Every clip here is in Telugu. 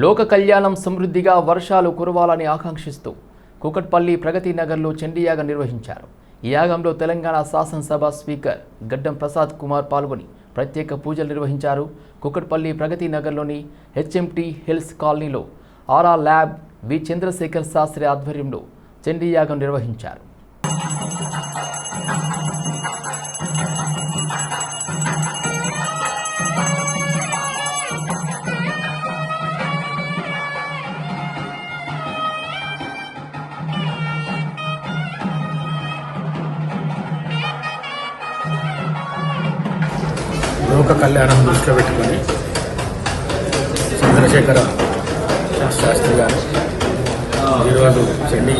లోక కళ్యాణం సమృద్ధిగా వర్షాలు కురవాలని ఆకాంక్షిస్తూ కూకట్పల్లి ప్రగతి నగర్లో చండీయాగం నిర్వహించారు. ఈ యాగంలో తెలంగాణ శాసనసభ స్పీకర్ గడ్డం ప్రసాద్ కుమార్ పాల్గొని ప్రత్యేక పూజలు నిర్వహించారు. కూకట్పల్లి ప్రగతి నగర్లోని హెచ్ఎంటీ హిల్స్ కాలనీలో ఆర్ఆర్ ల్యాబ్ వి చంద్రశేఖర్ శాస్త్రి ఆధ్వర్యంలో చండీయాగం నిర్వహించారు. లోక కళ్యాణం దృష్టిలో పెట్టుకొని చంద్రశేఖర శాస్త్రి గారు ఈరోజు చండీ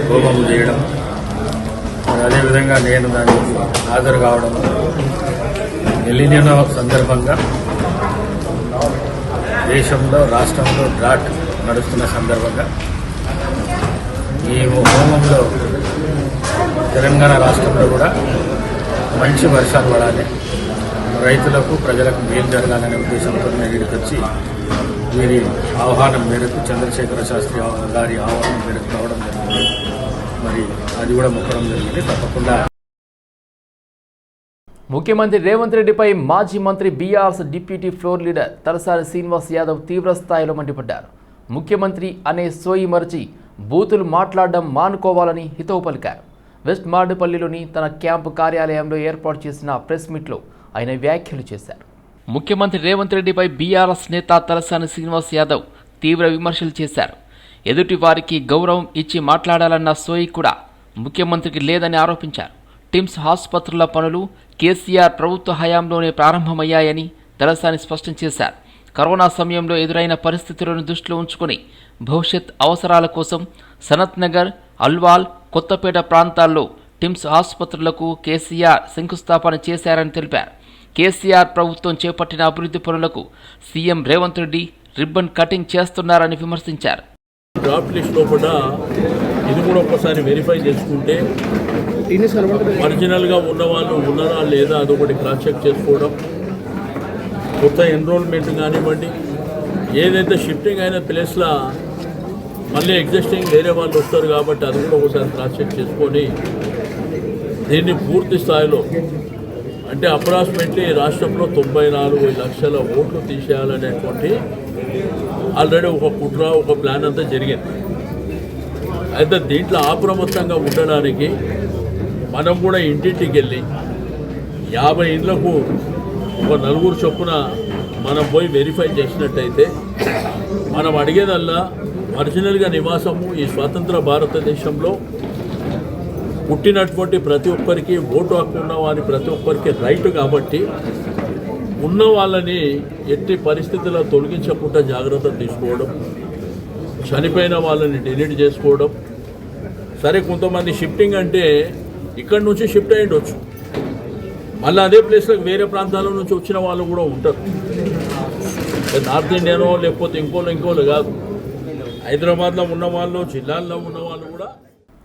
హోమం చేయడం, అదేవిధంగా నేను దానికి హాజరు కావడం, ఎలినియో సందర్భంగా దేశంలో రాష్ట్రంలో డ్రాట్ నడుస్తున్న సందర్భంగా ఈ హోమంలో తెలంగాణ రాష్ట్రంలో కూడా మంచి వర్షాలు పడాలి, రైతులకు ప్రజలకు మేలు జరగాలనే ఉద్దేశంతో నేను ఇక్కడికి వచ్చి వీరి ఆహ్వానం మేరకు చంద్రశేఖర శాస్త్రి గారి ఆహ్వానం మేరకు రావడం జరిగింది. మరి అది కూడా మొక్కడం జరిగింది. తప్పకుండా ముఖ్యమంత్రి రేవంత్ రెడ్డిపై మాజీ మంత్రి BRS deputy floor leader Talasani Srinivas Yadav తీవ్ర స్థాయిలో మండిపడ్డారు. ముఖ్యమంత్రి అనే సోయి మరచి బూతులు మాట్లాడడం మానుకోవాలని హితవు పలికారు. వెస్ట్ మాడుపల్లిలోని తన క్యాంపు కార్యాలయంలో ఏర్పాటు చేసిన ప్రెస్ మీట్లో ఆయన వ్యాఖ్యలు చేశారు. ముఖ్యమంత్రి రేవంత్ రెడ్డిపై బీఆర్ఎస్ నేత తలసాని శ్రీనివాస్ యాదవ్ తీవ్ర విమర్శలు చేశారు. ఎదుటి వారికి గౌరవం ఇచ్చి మాట్లాడాలన్న సోయి కూడా ముఖ్యమంత్రికి లేదని ఆరోపించారు. టిమ్స్ ఆసుపత్రుల పనులు కేసీఆర్ ప్రభుత్వ హయాంలోనే ప్రారంభమయ్యాయని తలసాని స్పష్టం చేశారు. కరోనా సమయంలో ఎదురైన పరిస్థితులను దృష్టిలో ఉంచుకొని భవిష్యత్ అవసరాల కోసం సనత్ నగర్, అల్వాల్, కొత్తపేట ప్రాంతాల్లో టిమ్స్ ఆసుపత్రులకు కేసీఆర్ శంకుస్థాపన చేశారని తెలిపారు. కేసీఆర్ ప్రభుత్వం చేపట్టిన అభివృద్ధి పనులకు CM Revanth Reddy ribbon cutting చేస్తున్నారని విమర్శించారు. డ్రాఫ్ట్ లిస్ట్ లోపల ఇది కూడా ఒకసారి వెరిఫై చేసుకుంటే ఒరిజినల్గా ఉన్న వాళ్ళు ఉన్నారా లేదా అదొకటి క్రాస్ చెక్ చేసుకోవడం, కొత్త ఎన్రోల్మెంట్ కానివ్వండి, ఏదైతే షిఫ్టింగ్ అయిన ప్లేస్లో మళ్ళీ ఎగ్జిస్టింగ్ వేరే వాళ్ళు వస్తారు కాబట్టి అది కూడా ఒకసారి క్రాస్ చెక్ చేసుకొని దీన్ని పూర్తి స్థాయిలో అంటే అప్రాక్సిమేట్లీ రాష్ట్రంలో 94 లక్షల ఓట్లు తీసేయాలనేటువంటి ఆల్రెడీ ఒక కుట్ర, ఒక ప్లాన్ అంతా జరిగింది. అయితే దీంట్లో అప్రమత్తంగా ఉండడానికి మనం కూడా ఇంటింటికి వెళ్ళి 50 ఇండ్లకు ఒక 4 చొప్పున మనం పోయి వెరిఫై చేసినట్టయితే మనం అడిగేదల్లా ఒరిజినల్గా నివాసము ఈ స్వతంత్ర భారతదేశంలో పుట్టినటువంటి ప్రతి ఒక్కరికి ఓటు హక్కు ఉన్న వారి ప్రతి ఒక్కరికి రైట్ కాబట్టి ఉన్న వాళ్ళని ఎట్టి పరిస్థితుల్లో తొలగించకుండా జాగ్రత్త తీసుకోవడం, చనిపోయిన వాళ్ళని డిలీట్ చేసుకోవడం. సరే, కొంతమంది షిఫ్టింగ్ అంటే ఇక్కడి నుంచి షిఫ్ట్ అయ్యిండొచ్చు, మళ్ళీ అదే ప్లేస్లోకి వేరే ప్రాంతాల నుంచి వచ్చిన వాళ్ళు కూడా ఉంటారు. నార్త్ ఇండియనో లేకపోతే ఇంకోళ్ళు కాదు, హైదరాబాద్లో ఉన్న వాళ్ళు, జిల్లాల్లో ఉన్న వాళ్ళు కూడా.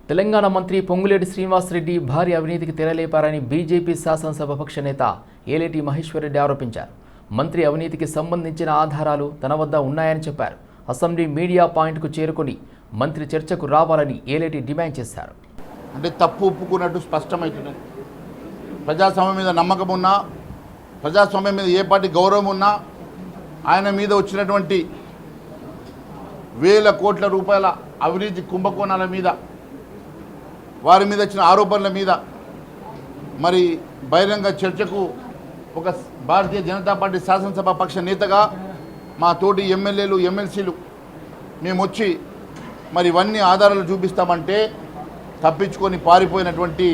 తెలంగాణ మంత్రి పొంగులేటి శ్రీనివాసరెడ్డి భారీ అవినీతికి తెరలేపారని బీజేపీ శాసనసభ పక్ష నేత ఏలేటి మహేశ్వర్ రెడ్డి ఆరోపించారు. మంత్రి అవినీతికి సంబంధించిన ఆధారాలు తన వద్ద ఉన్నాయని చెప్పారు. అసెంబ్లీ మీడియా పాయింట్కు చేరుకొని మంత్రి చర్చకు రావాలని ఏలేటి డిమాండ్ చేశారు. అంటే తప్పు ఒప్పుకున్నట్టు స్పష్టమవుతున్నది. ప్రజాస్వామ్యం మీద నమ్మకం ఉన్నా, ప్రజాస్వామ్యం మీద ఏ పార్టీ గౌరవం ఉన్నా, ఆయన మీద వచ్చినటువంటి వేల కోట్ల రూపాయల అవినీతి కుంభకోణాల మీద, వారి మీద వచ్చిన ఆరోపణల మీద మరి బహిరంగ చర్చకు ఒక భారతీయ జనతా పార్టీ శాసనసభ పక్ష నేతగా మా తోటి ఎమ్మెల్యేలు, ఎమ్మెల్సీలు మేము వచ్చి మరి ఇవన్నీ ఆధారాలు చూపిస్తామంటే తప్పించుకొని పారిపోయినటువంటి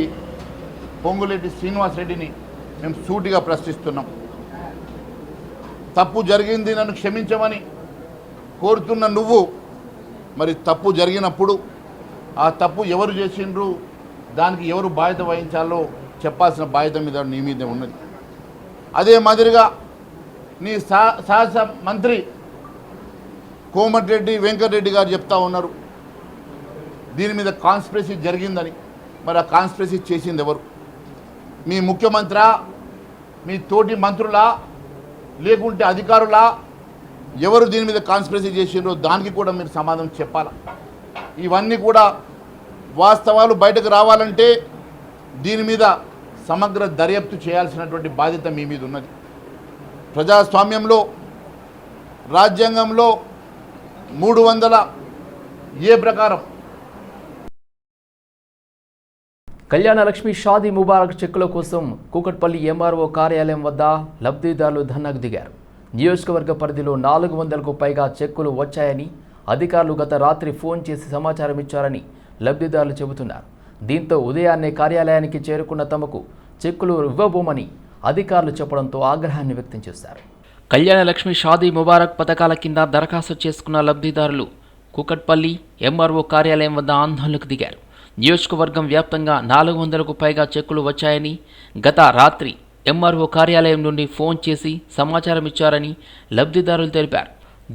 పొంగులేటి శ్రీనివాసరెడ్డిని మేము సూటిగా ప్రశ్నిస్తున్నాం. తప్పు జరిగింది, నన్ను క్షమించమని కోరుతున్న నువ్వు మరి తప్పు జరిగినప్పుడు ఆ తప్పు ఎవరు చేసిండ్రు, దానికి ఎవరు బాధ్యత వహించాలో చెప్పాల్సిన బాధ్యత మీద నీ మీద ఉన్నది. అదే మాదిరిగా నీ సహజ మంత్రి కోమటిరెడ్డి వెంకటరెడ్డి గారు చెప్తా ఉన్నారు దీని మీద కాన్స్పిరసీ జరిగిందని. మరి ఆ కాన్స్పిరసీ చేసింది ఎవరు? మీ ముఖ్యమంత్రి, మీ తోటి మంత్రులా, లేకుంటే అధికారులా, ఎవరు దీని మీద కాన్స్పిరసీ చేసిండ్రో దానికి కూడా మీరు సమాధానం చెప్పాలి. ఇవన్నీ కూడా వాస్తవాలు బయటకు రావాలంటే దీని మీద సమగ్ర దర్యాప్తు చేయాల్సినటువంటి బాధ్యత మీ మీద ఉన్నది. ప్రజాస్వామ్యంలో రాజ్యాంగంలో 300 ప్రకారం కళ్యాణ లక్ష్మి షాదీ ముబారక్ చెక్కుల కోసం కూకట్పల్లి ఎంఆర్ఓ కార్యాలయం వద్ద లబ్ధిదారులు ధర్నాకు దిగారు. నియోజకవర్గ పరిధిలో 400కు పైగా చెక్కులు వచ్చాయని అధికారులు గత రాత్రి ఫోన్ చేసి సమాచారం ఇచ్చారని లబ్ధిదారులు చెబుతున్నారు. దీంతో ఉదయాన్నే కార్యాలయానికి చేరుకున్న తమకు చెక్కులు ఇవ్వబోమని అధికారులు చెప్పడంతో ఆగ్రహాన్ని వ్యక్తం చేశారు. కళ్యాణ లక్ష్మి షాదీ ముబారక్ పథకాల కింద దరఖాస్తు చేసుకున్న లబ్ధిదారులు కూకట్పల్లి ఎంఆర్ఓ కార్యాలయం వద్ద ఆందోళనకు దిగారు. నియోజకవర్గం వ్యాప్తంగా 400కు పైగా చెక్కులు వచ్చాయని గత రాత్రి ఎంఆర్ఓ కార్యాలయం నుండి ఫోన్ చేసి సమాచారం ఇచ్చారని లబ్ధిదారులు తెలిపారు.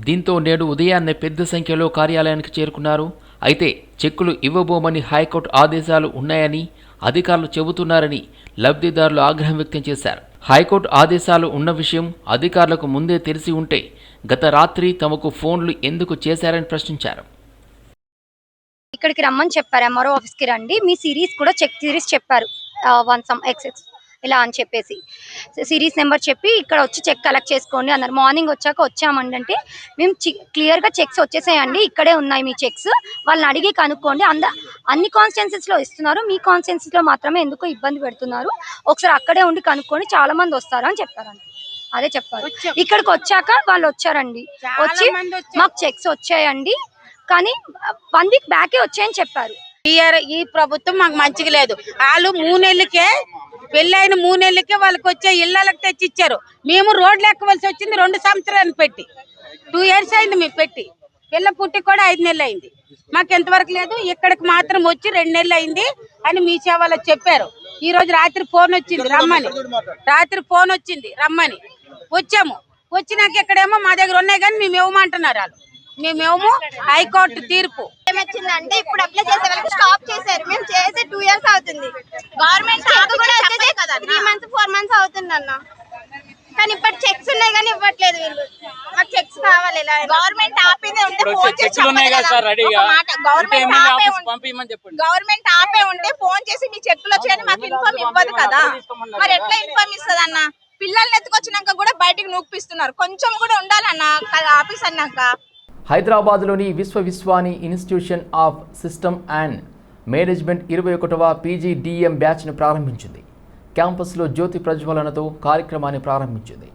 దీంతో నేడు ఉదయాన్నే పెద్ద సంఖ్యలో కార్యాలయానికి చేరుకున్నారు. అయితే చెక్కులు ఇవ్వబోమని హైకోర్టు ఆదేశాలు ఉన్నాయని అధికారులు చెబుతున్నారని లబ్ధిదారులు ఆగ్రహం వ్యక్తం చేశారు. హైకోర్టు ఆదేశాలు ఉన్న విషయం అధికారులకు ముందే తెలిసి ఉంటే గత రాత్రి తమకు ఫోన్లు ఎందుకు చేశారని ప్రశ్నించారు. ఇక్కడికి రమ్మని చెప్పారు, ఎంఆర్ఓ ఆఫీస్కి రండి, మీ సిరీస్ కూడా చెక్ సిరీస్ చెప్పారు, 1 some XX ఇలా అని చెప్పేసి సిరీస్ నెంబర్ చెప్పి ఇక్కడ వచ్చి చెక్ కలెక్ట్ చేసుకోండి అన్నారు. మార్నింగ్ వచ్చాక వచ్చామంటే మేము క్లియర్గా చెక్స్ వచ్చేసేయండి, ఇక్కడే ఉన్నాయి మీ చెక్స్, వాళ్ళని అడిగి కనుక్కోండి, అన్ని కాన్స్టిట్యున్సీస్లో ఇస్తున్నారు, మీ కాన్స్టిట్యున్సీలో మాత్రమే ఎందుకు ఇబ్బంది పెడుతున్నారు, ఒకసారి అక్కడే ఉండి కనుక్కోండి, చాలా మంది వస్తారు అని చెప్పారండి. అదే చెప్పారు. ఇక్కడికి వచ్చాక వాళ్ళు వచ్చారండి, వచ్చి మాకు చెక్స్ వచ్చాయండి కానీ 1 week బ్యాకే వచ్చాయని చెప్పారు. ఈ ప్రభుత్వం మాకు మంచిగా లేదు. వాళ్ళు 3 నెలలకే పెళ్ళైన 3 నెలలకే వాళ్ళకి వచ్చే ఇళ్ళకి తెచ్చిచ్చారు. మేము రోడ్లు ఎక్కవలసి వచ్చింది 2 సంవత్సరాలు పెట్టి, 2 years అయింది మేము పెట్టి, పిల్ల పుట్టి కూడా 5 నెలలు అయింది. మాకు ఎంతవరకు లేదు. ఇక్కడికి మాత్రం వచ్చి 2 నెలలు అయింది అని మీ సేవలో చెప్పారు. ఈ రోజు రాత్రి ఫోన్ వచ్చింది రమ్మని, వచ్చాము. వచ్చినాక ఇక్కడేమో మా దగ్గర ఉన్నాయి కానీ మేము ఇవ్వమంటున్నారు వాళ్ళు. మేమేమో హైకోర్టు తీర్పు ఏమొచ్చిందంటే ఇప్పుడు అప్లై చేసే వాళ్ళకి స్టాప్ చేశారు. మేము చేసి 2 years అవుతుంది. గవర్నమెంట్ కూడా వచ్చేసి 3 months 4 months అవుతుంది అన్న, కానీ ఇప్పుడు చెక్స్ ఉన్నాయి కానీ ఇవ్వట్లేదు వీళ్ళు. మాకు చెక్స్ కావాలి. గవర్నమెంట్ ఆపేదే ఉంటే ఫోన్ చేసి గవర్నమెంట్ ఆపే ఉంటే ఫోన్ చేసి మీ చెక్కులు వచ్చాయని మాకు ఇన్ఫార్మ్ ఇవ్వదు కదా. మరి ఎట్లా ఇన్ఫార్మ్ ఇస్తుంది అన్న? పిల్లల్ని ఎత్తుకొచ్చినాక కూడా బయటకు నూపిస్తున్నారు. కొంచెం కూడా ఉండాలన్న ఆఫీస్ అన్నాక. హైదరాబాద్లోని Vishwani institution of system and management 21వ PGDM బ్యాచ్ను ప్రారంభించింది. క్యాంపస్లో జ్యోతి ప్రజ్వలనతో కార్యక్రమాన్ని ప్రారంభించింది.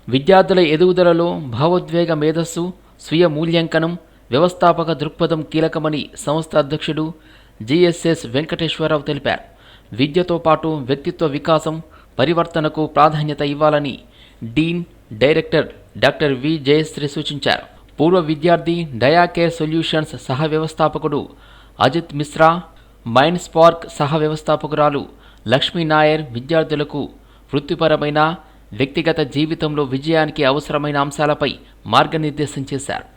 విద్యార్థుల ఎదుగుదలలో భావోద్వేగ మేధస్సు, స్వీయ మూల్యాంకనం, వ్యవస్థాపక దృక్పథం కీలకమని సంస్థ అధ్యక్షుడు GSS వెంకటేశ్వరరావు తెలిపారు. విద్యతో పాటు వ్యక్తిత్వ వికాసం, పరివర్తనకు ప్రాధాన్యత ఇవ్వాలని dean, director doctor V Jayashree సూచించారు. పూర్వ విద్యార్థి డయాకేర్ సొల్యూషన్స్ సహ వ్యవస్థాపకుడు అజిత్ మిశ్రా, మైండ్ స్పార్క్ సహ వ్యవస్థాపకురాలు లక్ష్మీ నాయర్ విద్యార్థులకు వృత్తిపరమైన, వ్యక్తిగత జీవితంలో విజయానికి అవసరమైన అంశాలపై మార్గనిర్దేశం చేశారు.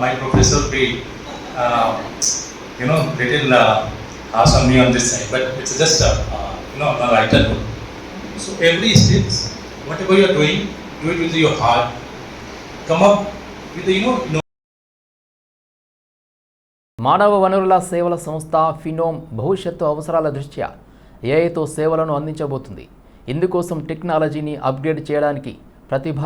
My professor paid, little harsh on me on this side, but it's just a writer. So every step, whatever you are doing, do it with your heart. Come up with the మానవ వనరుల సేవల సంస్థ ఫినోమ్ భవిష్యత్తు అవసరాల దృష్ట్యా ఏఐతో సేవలను అందించబోతుంది. ఇందుకోసం టెక్నాలజీని అప్గ్రేడ్ చేయడానికి ప్రతిభ,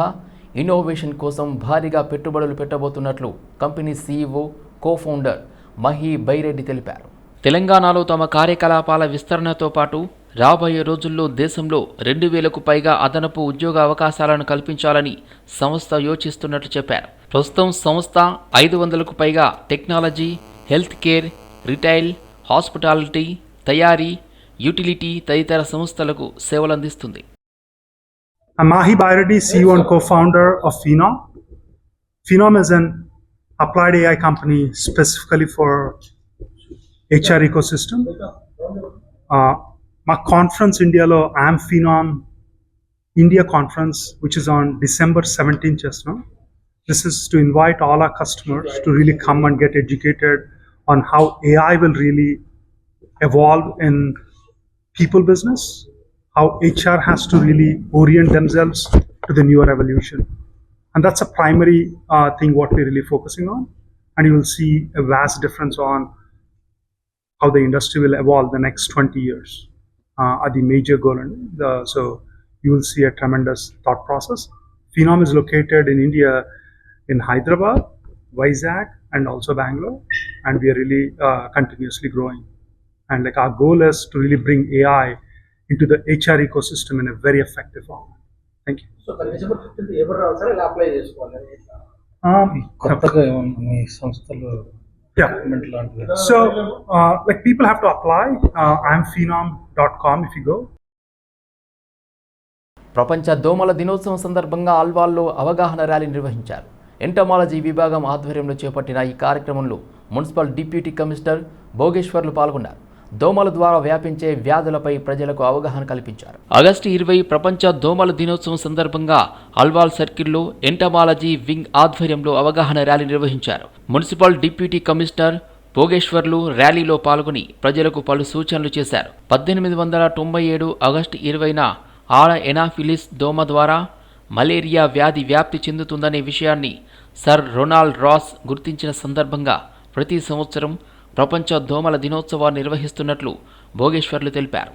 ఇన్నోవేషన్ కోసం భారీగా పెట్టుబడులు పెట్టబోతున్నట్లు company CEO, cofounder Mahi Byreddy తెలిపారు. తెలంగాణలో తమ కార్యకలాపాల విస్తరణతో పాటు రాబోయే రోజుల్లో దేశంలో 2000కు పైగా అదనపు ఉద్యోగ అవకాశాలను కల్పించాలని సంస్థ యోచిస్తున్నట్లు చెప్పారు. ప్రస్తుతం సంస్థ 500కు పైగా technology, health care, retail, hospitality, తయారీ, యూటిలిటీ తదితర సంస్థలకు సేవలందిస్తుంది. I'm Mahi Baireddy, CEO and co-founder of Phenom. Phenom is an applied AI company specifically for HR ecosystem. My conference India lo Amphenom India conference, which is on December 17th just now. This is to invite all our customers to really come and get educated on how AI will really evolve in people business, how HR has to really orient themselves to the newer evolution. And that's a primary thing what we're really focusing on. And you will see a vast difference on how the industry will evolve the next 20 years are the major goal. So you will see a tremendous thought process. Phenom is located in India, in Hyderabad, Vizag, and also Bangalore. And we are really continuously growing. And like our goal is to really bring AI into the HR ecosystem in a very effective form. Thank you. So December 15th ఎవరు రావాలి సార్, ఇలా అప్లై చేసుకోవాలి? కొత్తగా మీ సంస్థలు Yeah. So, like people have to apply. Amphenom.com if you go. ప్రపంచ దోమల దినోత్సవం సందర్భంగా ఆల్వాల్లో అవగాహన ర్యాలీ నిర్వహించారు. ఎంటమాలజీ విభాగం ఆధ్వర్యంలో చేపట్టిన ఈ కార్యక్రమంలో మున్సిపల్ డిప్యూటీ కమిషనర్ భోగేశ్వర్లు పాల్గొన్నారు. దోమల ద్వారా వ్యాపించే వ్యాధులపై ప్రజలకు అవగాహన కల్పించారు. ఆగస్టు 20 ప్రపంచ దోమల దినోత్సవం సందర్భంగా అల్వాల్ సర్కిల్లో ఎంటమాలజీ వింగ్ ఆధ్వర్యంలో అవగాహన ర్యాలీ నిర్వహించారు. మున్సిపల్ డిప్యూటీ కమిషనర్ భోగేశ్వర్లు ర్యాలీలో పాల్గొని ప్రజలకు పలు సూచనలు చేశారు. 1897 ఆగస్టు 20న ఆడ ఎనాఫిలిస్ దోమ ద్వారా మలేరియా వ్యాధి వ్యాప్తి చెందుతుందనే విషయాన్ని సర్ రొనాల్డ్ రాస్ గుర్తించిన సందర్భంగా ప్రతి సంవత్సరం ప్రపంచ దోమల దినోత్సవాన్ని నిర్వహిస్తున్నట్లు భోగేశ్వర్లు తెలిపారు.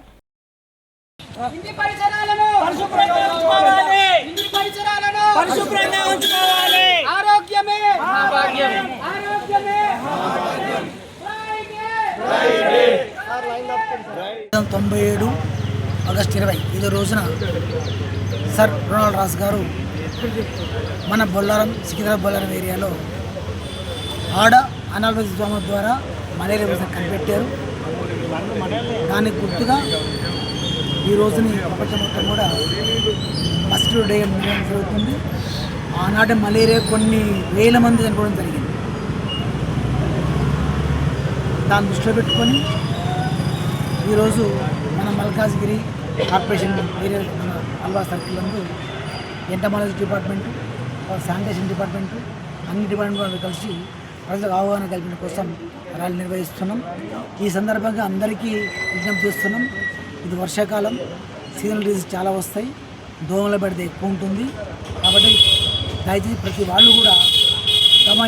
ఆగస్టు 20 ఇదే రోజున సర్ రొనాల్డ్ రాస్ గారు మన బొల్లారం సికింద్రాబాద్ బొల్లారం ఏరియాలో ఆడ అనాఫిలిస్ దోమ ద్వారా మలేరియా వ్యాధిని కనిపెట్టారు. దానికి గుర్తుగా ఈ రోజుని ప్రపంచం మొత్తం కూడా మస్కిటో డే నిర్వహించడం జరుగుతుంది. ఆనాటి మలేరియా కొన్ని వేల మంది చనిపోవడం జరిగింది. దాన్ని దృష్టిలో పెట్టుకొని ఈరోజు మన మల్కాజ్గిరి కార్పొరేషన్ ఏరియా మన అల్వా సర్కిల్ నందు ఎంటమాలజీ డిపార్ట్మెంటు, శానిటేషన్ డిపార్ట్మెంటు, అన్ని డిపార్ట్మెంట్ కలిసి ప్రజలకు అవగాహన కల్పించడం కోసం ర్యాలీ నిర్వహిస్తున్నాం. ఈ సందర్భంగా అందరికీ విజ్ఞప్తి చేస్తున్నాం. ఇది వర్షాకాలం, సీజనల్ డిసీజ్ చాలా వస్తాయి, దోమల బెడద ఎక్కువ ఉంటుంది. కాబట్టి దయచేసి ప్రతి వాళ్ళు కూడా తమ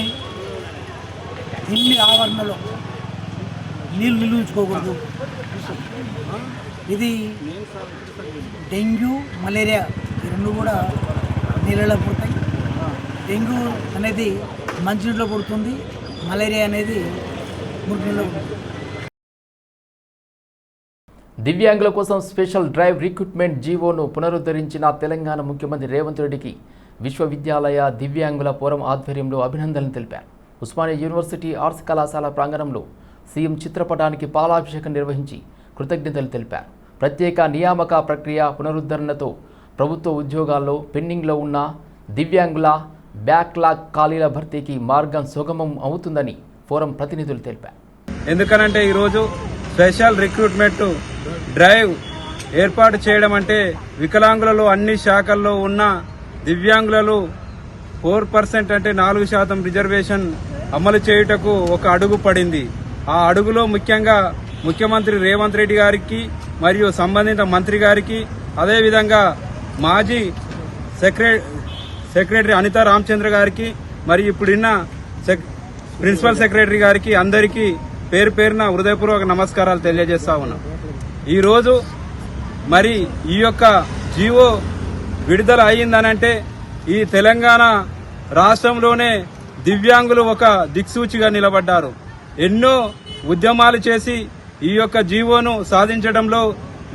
ఇంటి ఆవరణలో నీళ్ళు నిల్వించుకోకూడదు. ఇది డెంగ్యూ, మలేరియా ఈ రెండు కూడా నీళ్ళలో పుడతాయి. డెంగ్యూ అనేది మంచినీటిలో పుడుతుంది, మలేరియా అనేది మురికినీళ్ళలో పుడుతుంది. దివ్యాంగుల కోసం స్పెషల్ డ్రైవ్ రిక్రూట్మెంట్ జీవోను పునరుద్ధరించిన తెలంగాణ ముఖ్యమంత్రి రేవంత్ రెడ్డికి విశ్వవిద్యాలయ దివ్యాంగుల ఫోరం ఆధ్వర్యంలో అభినందనలు తెలిపారు. ఉస్మానియా యూనివర్సిటీ ఆర్ట్స్ కళాశాల ప్రాంగణంలో సీఎం చిత్రపటానికి పాలాభిషేకం నిర్వహించి కృతజ్ఞతలు తెలిపారు. ప్రత్యేక నియామక ప్రక్రియ పునరుద్ధరణతో ప్రభుత్వ ఉద్యోగాల్లో పెండింగ్లో ఉన్న దివ్యాంగుల బ్యాక్లాగ్ ఖాళీల భర్తీకి మార్గం సుగమం అవుతుందని ఫోరం ప్రతినిధులు తెలిపారు. ఎందుకనంటే ఈరోజు స్పెషల్ రిక్రూట్మెంట్ డ్రైవ్ ఏర్పాటు చేయడం అంటే వికలాంగులలో అన్ని శాఖల్లో ఉన్న దివ్యాంగులలో 4% అంటే 4% రిజర్వేషన్ అమలు చేయుటకు ఒక అడుగు పడింది. ఆ అడుగులో ముఖ్యంగా ముఖ్యమంత్రి రేవంత్ రెడ్డి గారికి మరియు సంబంధిత మంత్రి గారికి, అదేవిధంగా మాజీ సెక్రటరీ అనితా రామచంద్ర గారికి మరియు ఇప్పుడున్న ప్రిన్సిపల్ సెక్రటరీ గారికి అందరికీ పేరు పేరున హృదయపూర్వక నమస్కారాలు తెలియజేస్తా ఉన్నాం. ఈరోజు మరి ఈ యొక్క జీవో విడుదల అయ్యిందనంటే ఈ తెలంగాణ రాష్ట్రంలోనే దివ్యాంగులు ఒక దిక్సూచిగా నిలబడ్డారు. ఎన్నో ఉద్యమాలు చేసి ఈ యొక్క జీవోను సాధించడంలో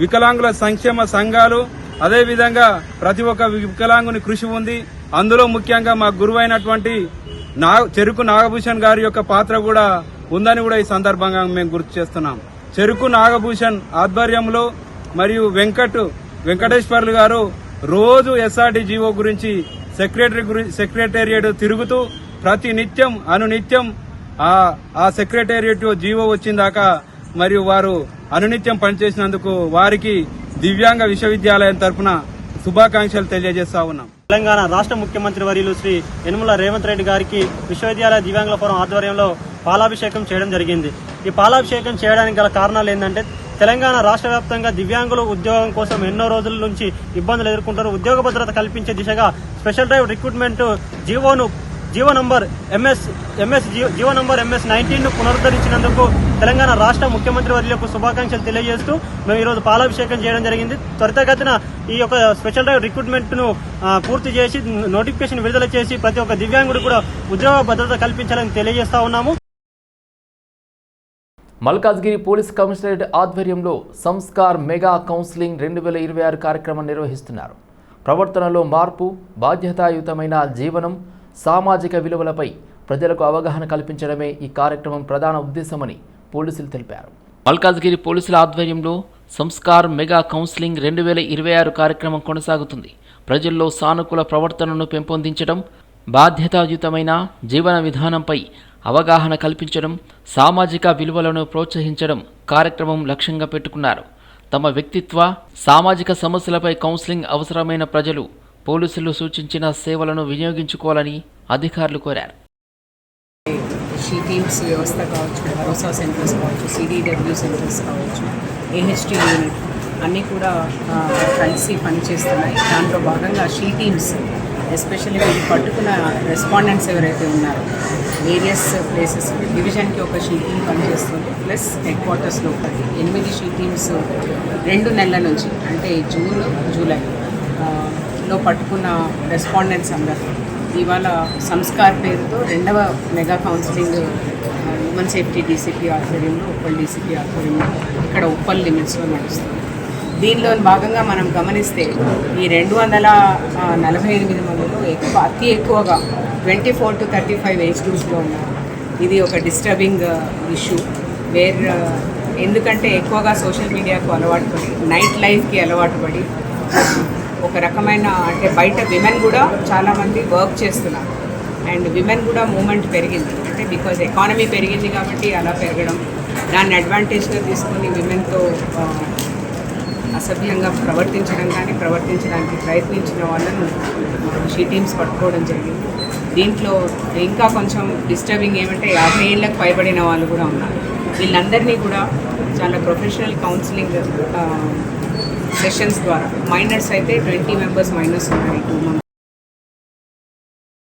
వికలాంగుల సంక్షేమ సంఘాలు, అదేవిధంగా ప్రతి ఒక్క వికలాంగుని కృషి ఉంది. అందులో ముఖ్యంగా మా గురువైనటువంటి చెరుకు నాగభూషణ్ గారి యొక్క పాత్ర కూడా ఉందని కూడా ఈ సందర్భంగా మేము గుర్తు చేస్తున్నాం. చెరుకు నాగభూషణ్ ఆధ్వర్యంలో మరియు వెంకటేశ్వర్లు గారు రోజు ఎస్ఆర్డీ జీవో గురించి సెక్రటేరియట్ తిరుగుతూ ప్రతి నిత్యం అనునిత్యం ఆ సెక్రటేరియట్ జీవో వచ్చిందాకా మరియు వారు అనునిత్యం పనిచేసినందుకు వారికి దివ్యాంగ విశ్వవిద్యాలయం తరఫున శుభాకాంక్షలు తెలియజేస్తా ఉన్నాం. తెలంగాణ రాష్ట్ర ముఖ్యమంత్రి వర్యులు శ్రీ యనమల రేవంత్ రెడ్డి గారికి విశ్వవిద్యాలయ దివ్యాంగుల ఫోరం ఆధ్వర్యంలో పాలాభిషేకం చేయడం జరిగింది. ఈ పాలాభిషేకం చేయడానికి గల కారణాలు ఏంటంటే తెలంగాణ రాష్ట్ర వ్యాప్తంగా దివ్యాంగులు ఉద్యోగం కోసం ఎన్నో రోజుల నుంచి ఇబ్బందులు ఎదుర్కొంటారు. ఉద్యోగ భద్రత కల్పించే దిశగా special drive recruitment GO number MS 19 పునరుద్ధరించినందుకు తెలంగాణ రాష్ట్ర ముఖ్యమంత్రి వర్యులకు శుభాకాంక్షలు తెలియజేస్తూ మేము ఈరోజు పాలాభిషేకం చేయడం జరిగింది. త్వరితగతిన ఈ యొక్క స్పెషల్ డ్రైవ్ రిక్రూట్మెంట్ ను పూర్తి చేసి నోటిఫికేషన్ విడుదల చేసి ప్రతి ఒక్క దివ్యాంగుడు కూడా ఉద్యోగ భద్రత కల్పించాలని తెలియజేస్తా ఉన్నాము. మల్కాజ్గిరి పోలీస్ కమిషనరేట్ ఆధ్వర్యంలో సంస్కార్ మెగా కౌన్సిలింగ్ 2026 కార్యక్రమం నిర్వహిస్తున్నారు. ప్రవర్తనలో మార్పు, బాధ్యతాయుతమైన జీవనం, సామాజిక విలువలపై ప్రజలకు అవగాహన కల్పించడమే ఈ కార్యక్రమం ప్రధాన ఉద్దేశమని పోలీసులు తెలిపారు. మల్కాజ్గిరి పోలీసుల ఆధ్వర్యంలో సంస్కార్ మెగా కౌన్సిలింగ్ 2026 కార్యక్రమం కొనసాగుతుంది. ప్రజల్లో సానుకూల ప్రవర్తనను పెంపొందించడం, బాధ్యతాయుతమైన జీవన విధానంపై అవగాహన కల్పించడం, సామాజిక విలువలను ప్రోత్సహించడం కార్యక్రమం లక్ష్యంగా పెట్టుకున్నారు. తమ వ్యక్తిత్వ, సామాజిక సమస్యలపై కౌన్సిలింగ్ అవసరమైన ప్రజలు పోలీసులు సూచించిన సేవలను వినియోగించుకోవాలని అధికారులు కోరారు. టీమ్స్ వ్యవస్థ కావచ్చు, భరోసా సెంటర్స్ కావచ్చు, CDW సెంటర్స్ కావచ్చు, AHT యూనిట్ అన్నీ కూడా కలిసి పనిచేస్తున్నాయి. దాంట్లో భాగంగా టీమ్స్ ఎస్పెషల్లీ వీళ్ళు పట్టుకున్న రెస్పాండెంట్స్ ఎవరైతే ఉన్నారో వేరియస్ ప్లేసెస్ డివిజన్కి ఒక టీమ్ పనిచేస్తుంది. ప్లస్ హెడ్ క్వార్టర్స్లో 8 టీమ్స్ 2 నెలల నుంచి అంటే జూన్, జూలై లో పట్టుకున్న రెస్పాండెంట్స్ అందరూ ఇవాళ సంస్కార్ పేరుతో 2వ mega counselling human safety DCP ఆధ్వర్యంలో, ఉప్పల్ DCP ఆధ్వర్యంలో ఇక్కడ ఉప్పల్ లిమిట్స్లో నడుస్తుంది. దీనిలో భాగంగా మనం గమనిస్తే ఈ 248 మందిలో అతి ఎక్కువగా 24 to 35 ఏజ్ గ్రూప్స్లో ఉన్నారు. ఇది ఒక డిస్టర్బింగ్ ఇష్యూ ఎందుకంటే ఎక్కువగా సోషల్ మీడియాకు అలవాటు పడి, నైట్ లైఫ్కి అలవాటు పడి, ఒక రకమైన అంటే బయట విమెన్ కూడా చాలామంది వర్క్ చేస్తున్నారు. అండ్ విమెన్ కూడా మూమెంట్ పెరిగింది, అంటే బికాజ్ ఎకానమీ పెరిగింది కాబట్టి అలా పెరగడం, దాన్ని అడ్వాంటేజ్గా తీసుకొని విమెన్తో అసభ్యంగా ప్రవర్తించడం కానీ ప్రవర్తించడానికి ప్రయత్నించిన వాళ్ళను టీమ్స్ పట్టుకోవడం జరిగింది. దీంట్లో ఇంకా కొంచెం డిస్టర్బింగ్ ఏమంటే 50 ఏళ్ళకు పైబడిన వాళ్ళు కూడా ఉన్నారు. వీళ్ళందరినీ కూడా చాలా ప్రొఫెషనల్ కౌన్సిలింగ్ సెషన్స్ ద్వారా, మైనర్స్ అయితే 20 మెంబర్స్ మైనర్స్ ఉన్నాయి 2 months